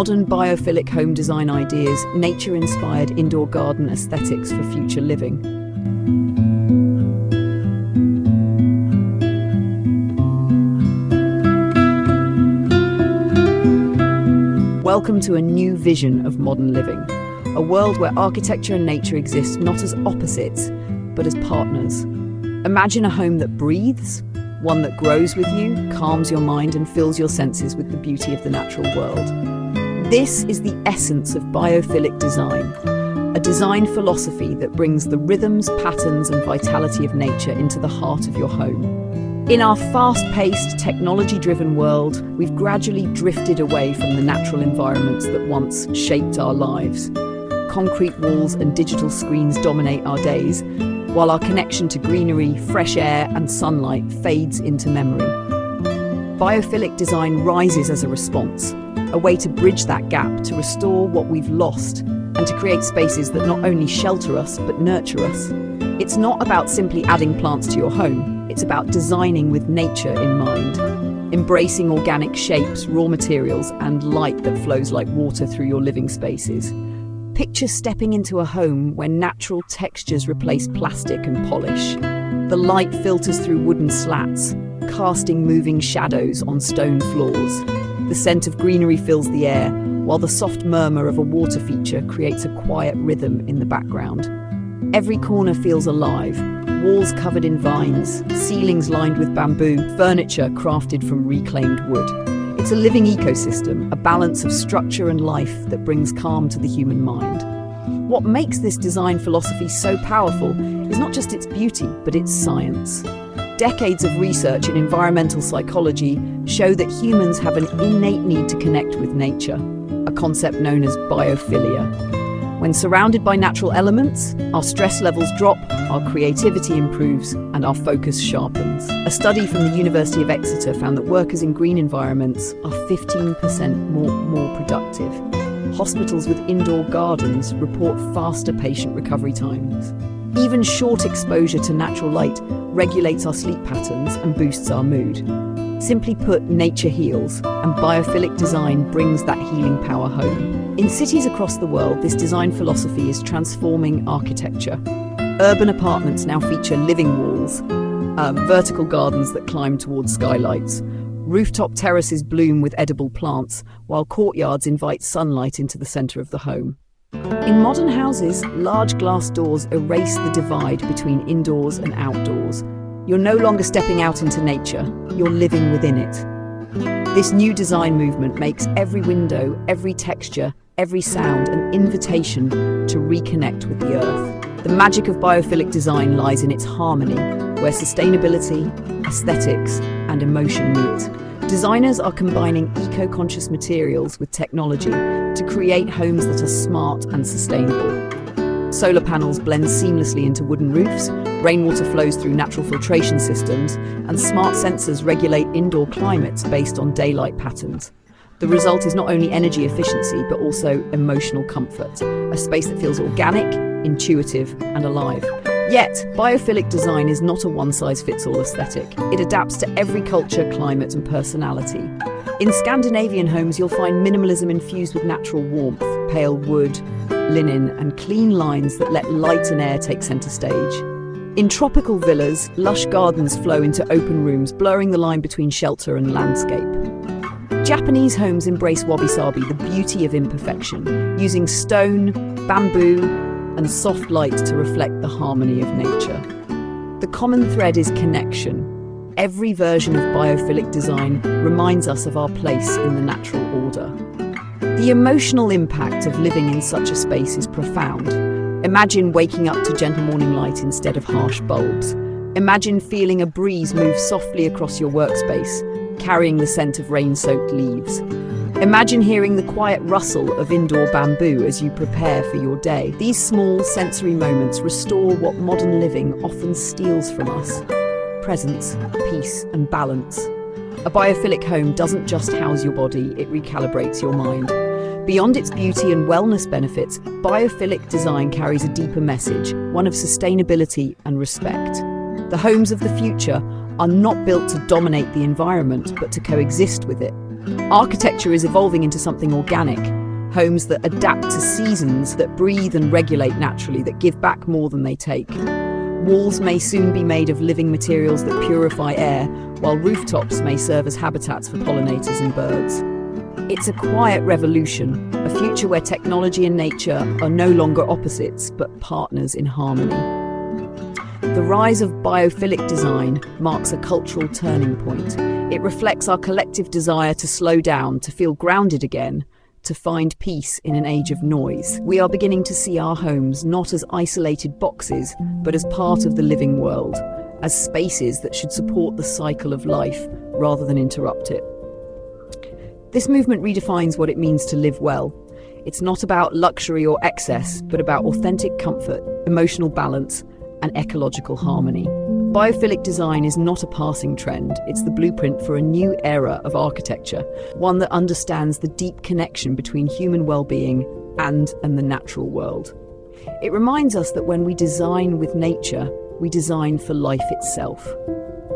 modern biophilic home design ideas, nature-inspired indoor garden aesthetics for future living. Welcome to a new vision of modern living, a world where architecture and nature exist not as opposites, but as partners. Imagine a home that breathes, one that grows with you, calms your mind and fills your senses with the beauty of the natural world. This is the essence of biophilic design, a design philosophy that brings the rhythms, patterns and vitality of nature into the heart of your home. In our fast-paced, technology-driven world, we've gradually drifted away from the natural environments that once shaped our lives. Concrete walls and digital screens dominate our days, while our connection to greenery, fresh air and sunlight fades into memory. Biophilic design rises as a response, a way to bridge that gap, to restore what we've lost, and to create spaces that not only shelter us, but nurture us. It's not about simply adding plants to your home, it's about designing with nature in mind, embracing organic shapes, raw materials, and light that flows like water through your living spaces. Picture stepping into a home where natural textures replace plastic and polish. The light filters through wooden slats, casting moving shadows on stone floors. The scent of greenery fills the air, while the soft murmur of a water feature creates a quiet rhythm in the background. Every corner feels alive, walls covered in vines, ceilings lined with bamboo, furniture crafted from reclaimed wood. It's a living ecosystem, a balance of structure and life that brings calm to the human mind. What makes this design philosophy so powerful is not just its beauty, but its science. Decades of research in environmental psychology show that humans have an innate need to connect with nature, a concept known as biophilia. When surrounded by natural elements, our stress levels drop, our creativity improves, and our focus sharpens. A study from the University of Exeter found that workers in green environments are 15% more productive. Hospitals with indoor gardens report faster patient recovery times. Even short exposure to natural light regulates our sleep patterns and boosts our mood. Simply put, nature heals, and biophilic design brings that healing power home. In cities across the world, this design philosophy is transforming architecture. Urban apartments now feature living walls, vertical gardens that climb towards skylights. Rooftop terraces bloom with edible plants, while courtyards invite sunlight into the centre of the home. In modern houses, large glass doors erase the divide between indoors and outdoors. You're no longer stepping out into nature, you're living within it. This new design movement makes every window, every texture, every sound an invitation to reconnect with the earth. The magic of biophilic design lies in its harmony, where sustainability, aesthetics, and emotion meet. Designers are combining eco-conscious materials with technology to create homes that are smart and sustainable. Solar panels blend seamlessly into wooden roofs, rainwater flows through natural filtration systems, and smart sensors regulate indoor climates based on daylight patterns. The result is not only energy efficiency, but also emotional comfort, a space that feels organic, intuitive, and alive. Yet, biophilic design is not a one-size-fits-all aesthetic. It adapts to every culture, climate, and personality. In Scandinavian homes, you'll find minimalism infused with natural warmth, pale wood, linen, and clean lines that let light and air take center stage. In tropical villas, lush gardens flow into open rooms, blurring the line between shelter and landscape. Japanese homes embrace wabi-sabi, the beauty of imperfection, using stone, bamboo, and soft light to reflect the harmony of nature. The common thread is connection. Every version of biophilic design reminds us of our place in the natural order. The emotional impact of living in such a space is profound. Imagine waking up to gentle morning light instead of harsh bulbs. Imagine feeling a breeze move softly across your workspace, carrying the scent of rain-soaked leaves. Imagine hearing the quiet rustle of indoor bamboo as you prepare for your day. These small sensory moments restore what modern living often steals from us: presence, peace, and balance. A biophilic home doesn't just house your body, it recalibrates your mind. Beyond its beauty and wellness benefits, biophilic design carries a deeper message, one of sustainability and respect. The homes of the future are not built to dominate the environment, but to coexist with it. Architecture is evolving into something organic, homes that adapt to seasons, that breathe and regulate naturally, that give back more than they take. Walls may soon be made of living materials that purify air, while rooftops may serve as habitats for pollinators and birds. It's a quiet revolution, a future where technology and nature are no longer opposites, but partners in harmony. The rise of biophilic design marks a cultural turning point. It reflects our collective desire to slow down, to feel grounded again, to find peace in an age of noise. We are beginning to see our homes not as isolated boxes, but as part of the living world, as spaces that should support the cycle of life rather than interrupt it. This movement redefines what it means to live well. It's not about luxury or excess, but about authentic comfort, emotional balance, and ecological harmony. Biophilic design is not a passing trend, it's the blueprint for a new era of architecture, one that understands the deep connection between human well-being and the natural world. It reminds us that when we design with nature, we design for life itself.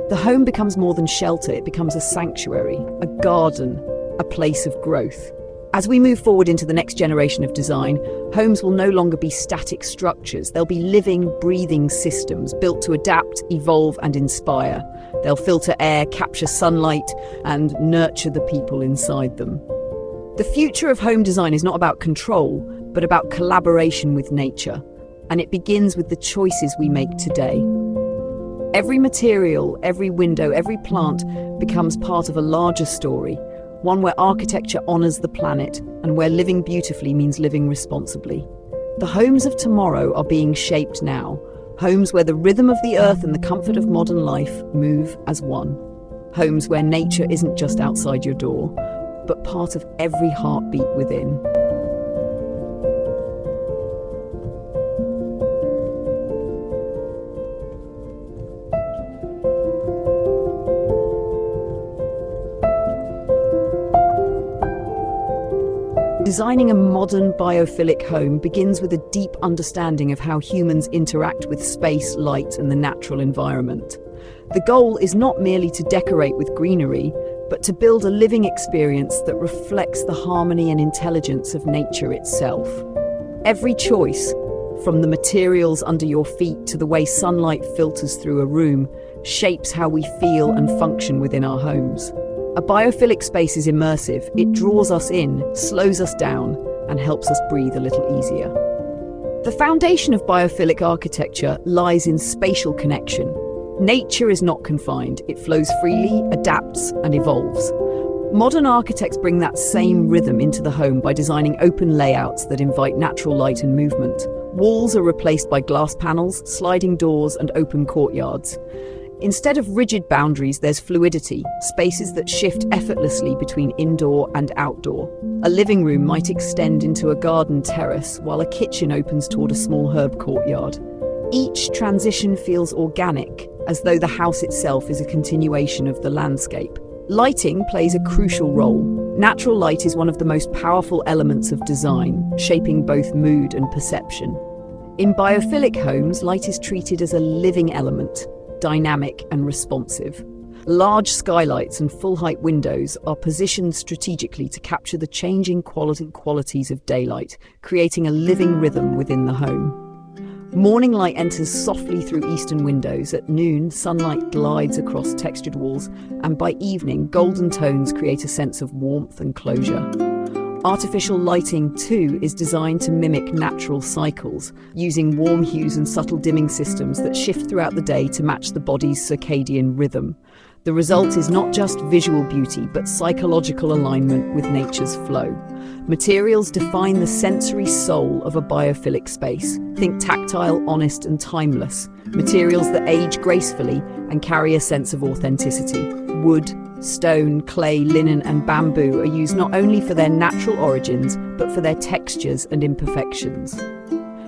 The home becomes more than shelter, it becomes a sanctuary, a garden, a place of growth. As we move forward into the next generation of design, homes will no longer be static structures. They'll be living, breathing systems built to adapt, evolve, and inspire. They'll filter air, capture sunlight, and nurture the people inside them. The future of home design is not about control, but about collaboration with nature. And it begins with the choices we make today. Every material, every window, every plant becomes part of a larger story, one where architecture honors the planet and where living beautifully means living responsibly. The homes of tomorrow are being shaped now, homes where the rhythm of the earth and the comfort of modern life move as one. Homes where nature isn't just outside your door, but part of every heartbeat within. Designing a modern biophilic home begins with a deep understanding of how humans interact with space, light, and the natural environment. The goal is not merely to decorate with greenery, but to build a living experience that reflects the harmony and intelligence of nature itself. Every choice, from the materials under your feet to the way sunlight filters through a room, shapes how we feel and function within our homes. A biophilic space is immersive. It draws us in, slows us down, and helps us breathe a little easier. The foundation of biophilic architecture lies in spatial connection. Nature is not confined. It flows freely, adapts, and evolves. Modern architects bring that same rhythm into the home by designing open layouts that invite natural light and movement. Walls are replaced by glass panels, sliding doors, and open courtyards. Instead of rigid boundaries, there's fluidity, spaces that shift effortlessly between indoor and outdoor. A living room might extend into a garden terrace, while a kitchen opens toward a small herb courtyard. Each transition feels organic, as though the house itself is a continuation of the landscape. Lighting plays a crucial role. Natural light is one of the most powerful elements of design, shaping both mood and perception. In biophilic homes, light is treated as a living element, dynamic and responsive. Large skylights and full-height windows are positioned strategically to capture the changing qualities of daylight, creating a living rhythm within the home. Morning light enters softly through eastern windows. At noon, sunlight glides across textured walls, and by evening, golden tones create a sense of warmth and closure. Artificial lighting, too, is designed to mimic natural cycles, using warm hues and subtle dimming systems that shift throughout the day to match the body's circadian rhythm. The result is not just visual beauty, but psychological alignment with nature's flow. Materials define the sensory soul of a biophilic space. Think tactile, honest, and timeless. Materials that age gracefully and carry a sense of authenticity. Wood, stone, clay, linen, and bamboo are used not only for their natural origins, but for their textures and imperfections.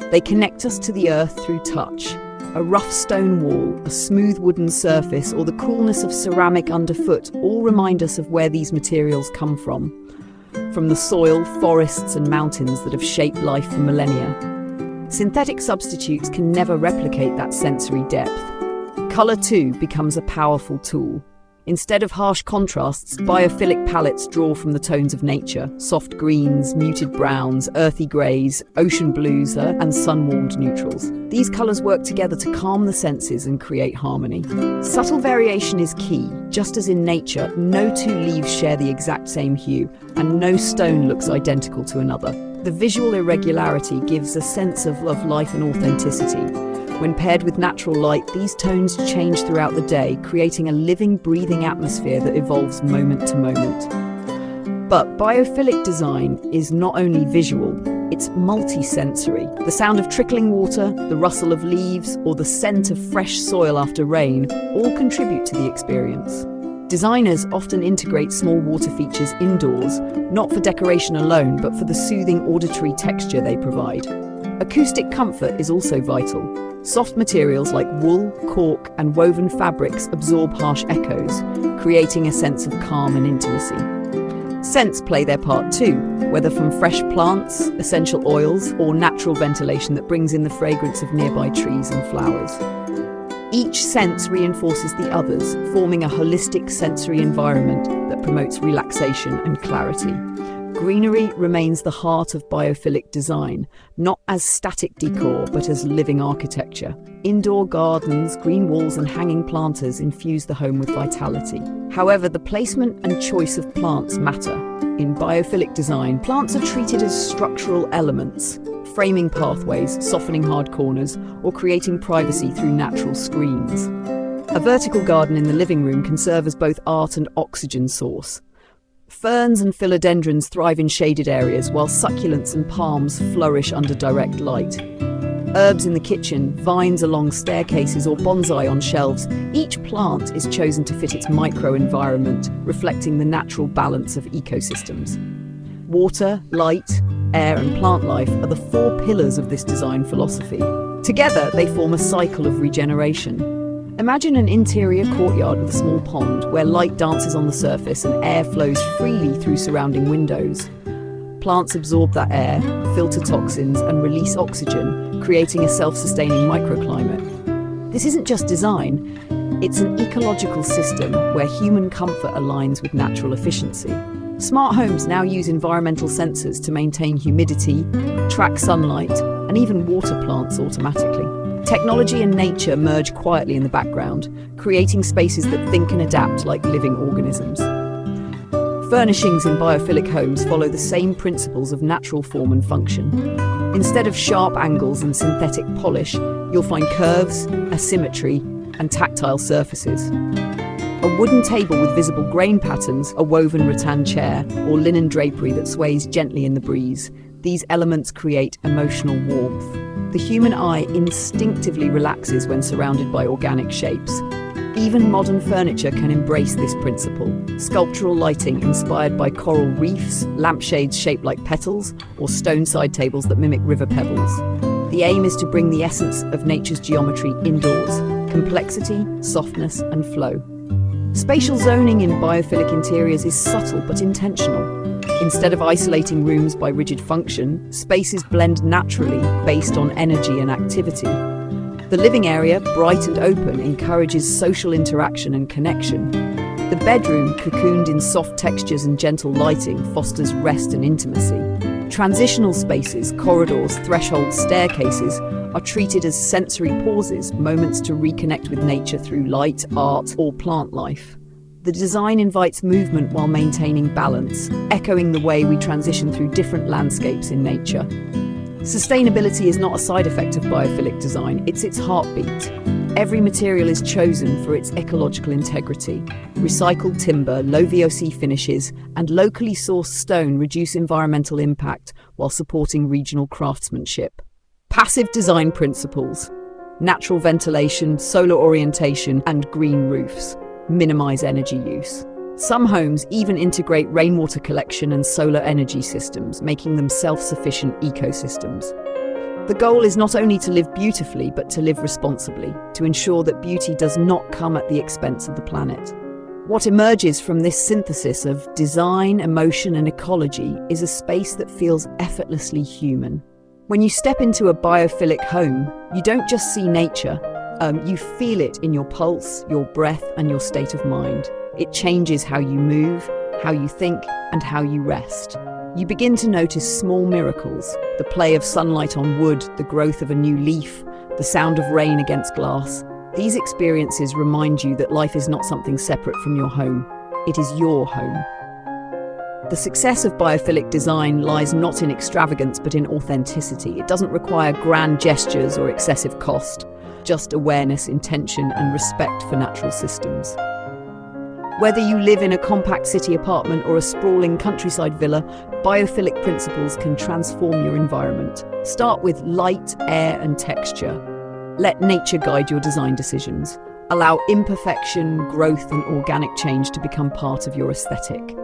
They connect us to the earth through touch. A rough stone wall, a smooth wooden surface, or the coolness of ceramic underfoot all remind us of where these materials come from the soil, forests, and mountains that have shaped life for millennia. Synthetic substitutes can never replicate that sensory depth. Color, too, becomes a powerful tool. Instead of harsh contrasts, biophilic palettes draw from the tones of nature: soft greens, muted browns, earthy greys, ocean blues, and sun-warmed neutrals. These colours work together to calm the senses and create harmony. Subtle variation is key. Just as in nature, no two leaves share the exact same hue, and no stone looks identical to another. The visual irregularity gives a sense of life and authenticity. When paired with natural light, these tones change throughout the day, creating a living, breathing atmosphere that evolves moment to moment. But biophilic design is not only visual, it's multi-sensory. The sound of trickling water, the rustle of leaves, or the scent of fresh soil after rain all contribute to the experience. Designers often integrate small water features indoors, not for decoration alone, but for the soothing auditory texture they provide. Acoustic comfort is also vital. Soft materials like wool, cork, and woven fabrics absorb harsh echoes, creating a sense of calm and intimacy. Scents play their part too, whether from fresh plants, essential oils, or natural ventilation that brings in the fragrance of nearby trees and flowers. Each sense reinforces the others, forming a holistic sensory environment that promotes relaxation and clarity. Greenery remains the heart of biophilic design, not as static decor, but as living architecture. Indoor gardens, green walls, and hanging planters infuse the home with vitality. However, the placement and choice of plants matter. In biophilic design, plants are treated as structural elements, framing pathways, softening hard corners, or creating privacy through natural screens. A vertical garden in the living room can serve as both art and oxygen source. Ferns and philodendrons thrive in shaded areas, while succulents and palms flourish under direct light. Herbs in the kitchen, vines along staircases, or bonsai on shelves, each plant is chosen to fit its microenvironment, reflecting the natural balance of ecosystems. Water, light, air, and plant life are the four pillars of this design philosophy. Together, they form a cycle of regeneration. Imagine an interior courtyard with a small pond where light dances on the surface and air flows freely through surrounding windows. Plants absorb that air, filter toxins, and release oxygen, creating a self-sustaining microclimate. This isn't just design, it's an ecological system where human comfort aligns with natural efficiency. Smart homes now use environmental sensors to maintain humidity, track sunlight, and even water plants automatically. Technology and nature merge quietly in the background, creating spaces that think and adapt like living organisms. Furnishings in biophilic homes follow the same principles of natural form and function. Instead of sharp angles and synthetic polish, you'll find curves, asymmetry, and tactile surfaces. A wooden table with visible grain patterns, a woven rattan chair, or linen drapery that sways gently in the breeze. These elements create emotional warmth. The human eye instinctively relaxes when surrounded by organic shapes. Even modern furniture can embrace this principle. Sculptural lighting inspired by coral reefs, lampshades shaped like petals, or stone side tables that mimic river pebbles. The aim is to bring the essence of nature's geometry indoors: complexity, softness, and flow. Spatial zoning in biophilic interiors is subtle but intentional. Instead of isolating rooms by rigid function, spaces blend naturally based on energy and activity. The living area, bright and open, encourages social interaction and connection. The bedroom, cocooned in soft textures and gentle lighting, fosters rest and intimacy. Transitional spaces, corridors, thresholds, staircases are treated as sensory pauses, moments to reconnect with nature through light, art, or plant life. The design invites movement while maintaining balance, echoing the way we transition through different landscapes in nature. Sustainability is not a side effect of biophilic design, it's its heartbeat. Every material is chosen for its ecological integrity. Recycled timber, low VOC finishes, and locally sourced stone reduce environmental impact while supporting regional craftsmanship. Passive design principles: natural ventilation, solar orientation, and green roofs minimize energy use. Some homes even integrate rainwater collection and solar energy systems, making them self-sufficient ecosystems. The goal is not only to live beautifully, but to live responsibly, to ensure that beauty does not come at the expense of the planet. What emerges from this synthesis of design, emotion, and ecology is a space that feels effortlessly human. When you step into a biophilic home, you don't just see nature, you feel it in your pulse, your breath, and your state of mind. It changes how you move, how you think, and how you rest. You begin to notice small miracles, the play of sunlight on wood, the growth of a new leaf, the sound of rain against glass. These experiences remind you that life is not something separate from your home. It is your home. The success of biophilic design lies not in extravagance but in authenticity. It doesn't require grand gestures or excessive cost, just awareness, intention, and respect for natural systems. Whether you live in a compact city apartment or a sprawling countryside villa, biophilic principles can transform your environment. Start with light, air, and texture. Let nature guide your design decisions. Allow imperfection, growth, and organic change to become part of your aesthetic.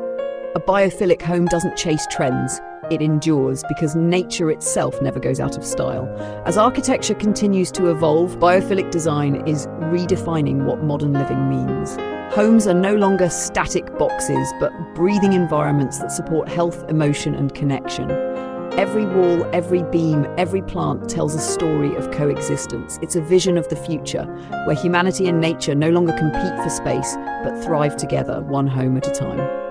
A biophilic home doesn't chase trends. It endures because nature itself never goes out of style. As architecture continues to evolve, biophilic design is redefining what modern living means. Homes are no longer static boxes, but breathing environments that support health, emotion, and connection. Every wall, every beam, every plant tells a story of coexistence. It's a vision of the future, where humanity and nature no longer compete for space, but thrive together, one home at a time.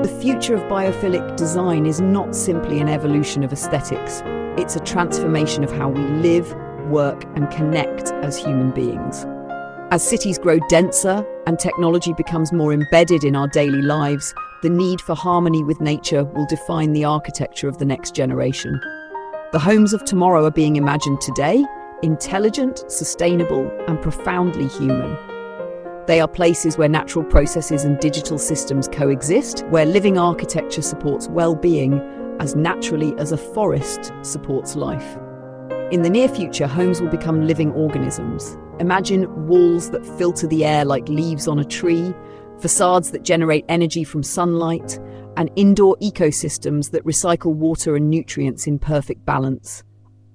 The future of biophilic design is not simply an evolution of aesthetics. It's a transformation of how we live, work, and connect as human beings. As cities grow denser and technology becomes more embedded in our daily lives, the need for harmony with nature will define the architecture of the next generation. The homes of tomorrow are being imagined today, intelligent, sustainable, and profoundly human. They are places where natural processes and digital systems coexist, where living architecture supports well-being as naturally as a forest supports life. In the near future, homes will become living organisms. Imagine walls that filter the air like leaves on a tree, facades that generate energy from sunlight, and indoor ecosystems that recycle water and nutrients in perfect balance.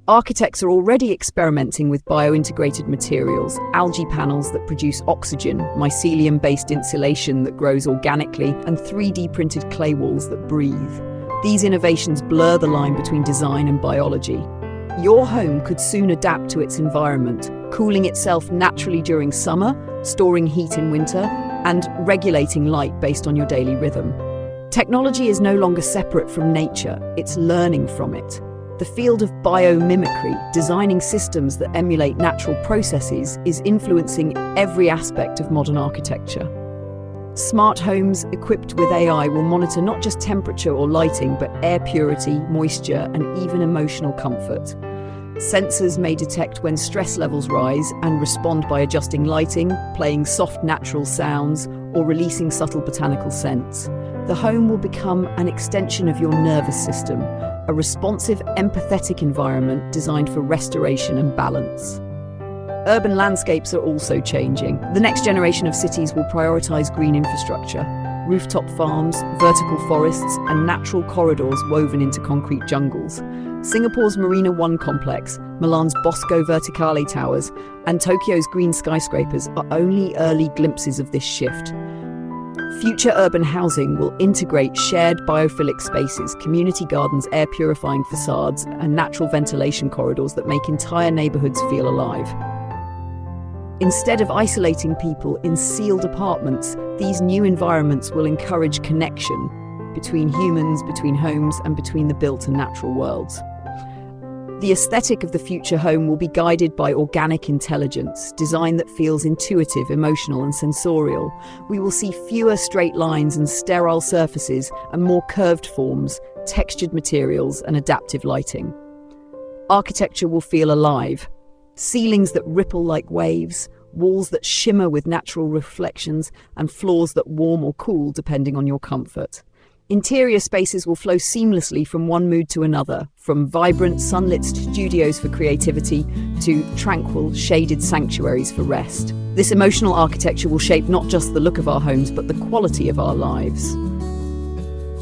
Architects are already experimenting with bio-integrated materials, algae panels that produce oxygen, mycelium-based insulation that grows organically, and 3D printed clay walls that breathe. These innovations blur the line between design and biology. Your home could soon adapt to its environment, cooling itself naturally during summer, storing heat in winter, and regulating light based on your daily rhythm. Technology is no longer separate from nature, it's learning from it. The field of biomimicry, designing systems that emulate natural processes, is influencing every aspect of modern architecture. Smart homes equipped with AI will monitor not just temperature or lighting, but air purity, moisture, and even emotional comfort. Sensors may detect when stress levels rise and respond by adjusting lighting, playing soft natural sounds, or releasing subtle botanical scents. The home will become an extension of your nervous system, a responsive, empathetic environment designed for restoration and balance. Urban landscapes are also changing. The next generation of cities will prioritize green infrastructure, rooftop farms, vertical forests, and natural corridors woven into concrete jungles. Singapore's Marina One complex, Milan's Bosco Verticale towers, and Tokyo's green skyscrapers are only early glimpses of this shift. Future urban housing will integrate shared biophilic spaces, community gardens, air-purifying facades, and natural ventilation corridors that make entire neighborhoods feel alive. Instead of isolating people in sealed apartments, these new environments will encourage connection between humans, between homes, and between the built and natural worlds. The aesthetic of the future home will be guided by organic intelligence, design that feels intuitive, emotional, and sensorial. We will see fewer straight lines and sterile surfaces and more curved forms, textured materials, and adaptive lighting. Architecture will feel alive. Ceilings that ripple like waves, walls that shimmer with natural reflections, and floors that warm or cool depending on your comfort. Interior spaces will flow seamlessly from one mood to another, from vibrant, sunlit studios for creativity to tranquil, shaded sanctuaries for rest. This emotional architecture will shape not just the look of our homes, but the quality of our lives.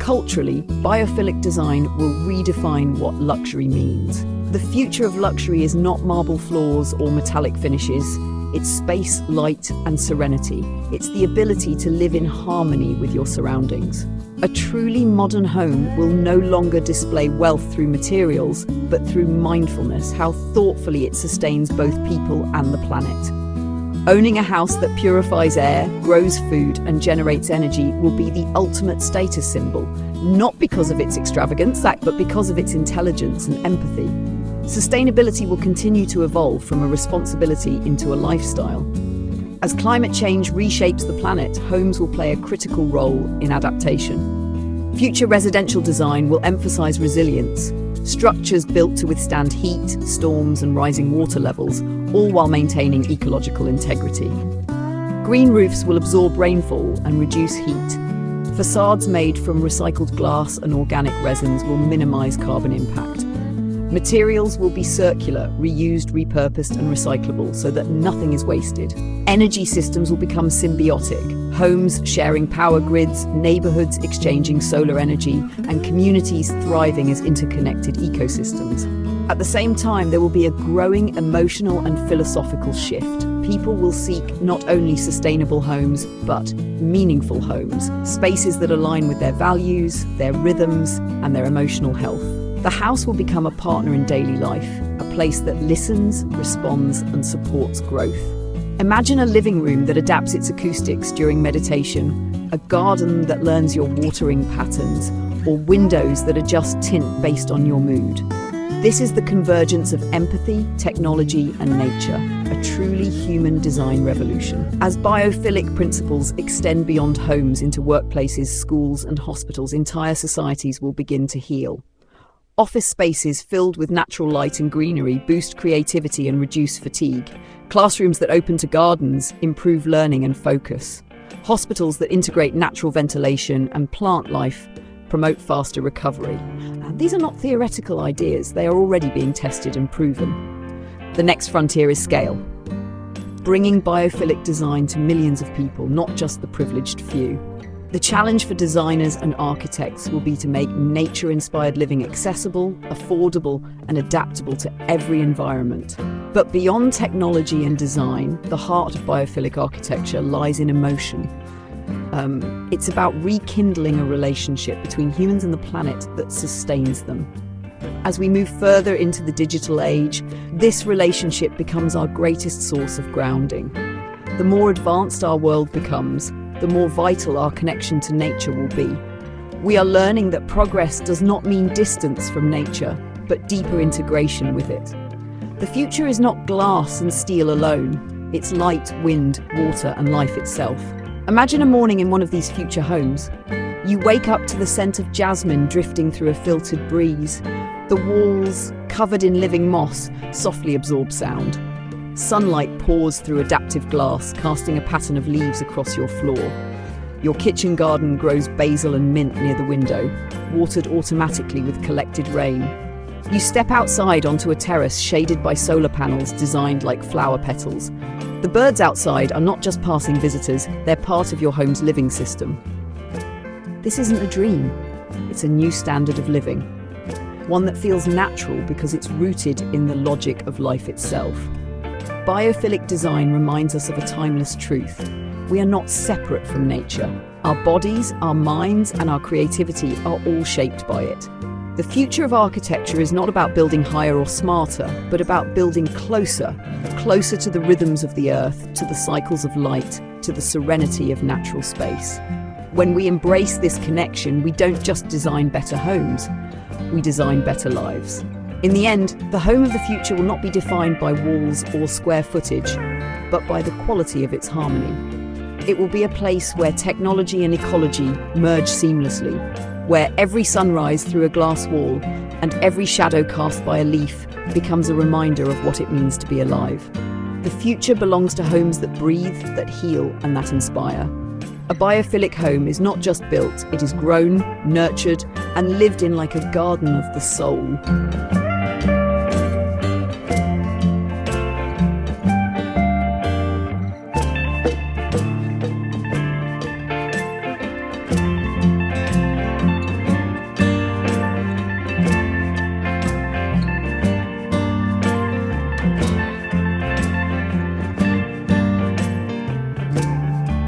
Culturally, biophilic design will redefine what luxury means. The future of luxury is not marble floors or metallic finishes. It's space, light, and serenity. It's the ability to live in harmony with your surroundings. A truly modern home will no longer display wealth through materials, but through mindfulness, how thoughtfully it sustains both people and the planet. Owning a house that purifies air, grows food, and generates energy will be the ultimate status symbol, not because of its extravagance, but because of its intelligence and empathy. Sustainability will continue to evolve from a responsibility into a lifestyle. As climate change reshapes the planet, homes will play a critical role in adaptation. Future residential design will emphasize resilience, structures built to withstand heat, storms, and rising water levels, all while maintaining ecological integrity. Green roofs will absorb rainfall and reduce heat. Facades made from recycled glass and organic resins will minimize carbon impact. Materials will be circular, reused, repurposed, and recyclable so that nothing is wasted. Energy systems will become symbiotic, homes sharing power grids, neighborhoods exchanging solar energy, and communities thriving as interconnected ecosystems. At the same time, there will be a growing emotional and philosophical shift. People will seek not only sustainable homes, but meaningful homes, spaces that align with their values, their rhythms, and their emotional health. The house will become a partner in daily life, a place that listens, responds, and supports growth. Imagine a living room that adapts its acoustics during meditation, a garden that learns your watering patterns, or windows that adjust tint based on your mood. This is the convergence of empathy, technology, and nature, a truly human design revolution. As biophilic principles extend beyond homes into workplaces, schools, and hospitals, entire societies will begin to heal. Office spaces filled with natural light and greenery boost creativity and reduce fatigue. Classrooms that open to gardens improve learning and focus. Hospitals that integrate natural ventilation and plant life promote faster recovery. And these are not theoretical ideas, they are already being tested and proven. The next frontier is scale. Bringing biophilic design to millions of people, not just the privileged few. The challenge for designers and architects will be to make nature-inspired living accessible, affordable, and adaptable to every environment. But beyond technology and design, the heart of biophilic architecture lies in emotion. It's about rekindling a relationship between humans and the planet that sustains them. As we move further into the digital age, this relationship becomes our greatest source of grounding. The more advanced our world becomes, the more vital our connection to nature will be. We are learning that progress does not mean distance from nature, but deeper integration with it. The future is not glass and steel alone, it's light, wind, water, and life itself. Imagine a morning in one of these future homes. You wake up to the scent of jasmine drifting through a filtered breeze. The walls, covered in living moss, softly absorb sound. Sunlight pours through adaptive glass, casting a pattern of leaves across your floor. Your kitchen garden grows basil and mint near the window, watered automatically with collected rain. You step outside onto a terrace shaded by solar panels designed like flower petals. The birds outside are not just passing visitors, they're part of your home's living system. This isn't a dream, it's a new standard of living. One that feels natural because it's rooted in the logic of life itself. Biophilic design reminds us of a timeless truth. We are not separate from nature. Our bodies, our minds, and our creativity are all shaped by it. The future of architecture is not about building higher or smarter, but about building closer to the rhythms of the earth, to the cycles of light, to the serenity of natural space. When we embrace this connection, we don't just design better homes, we design better lives. In the end, the home of the future will not be defined by walls or square footage, but by the quality of its harmony. It will be a place where technology and ecology merge seamlessly, where every sunrise through a glass wall and every shadow cast by a leaf becomes a reminder of what it means to be alive. The future belongs to homes that breathe, that heal, and that inspire. A biophilic home is not just built, it is grown, nurtured, and lived in like a garden of the soul.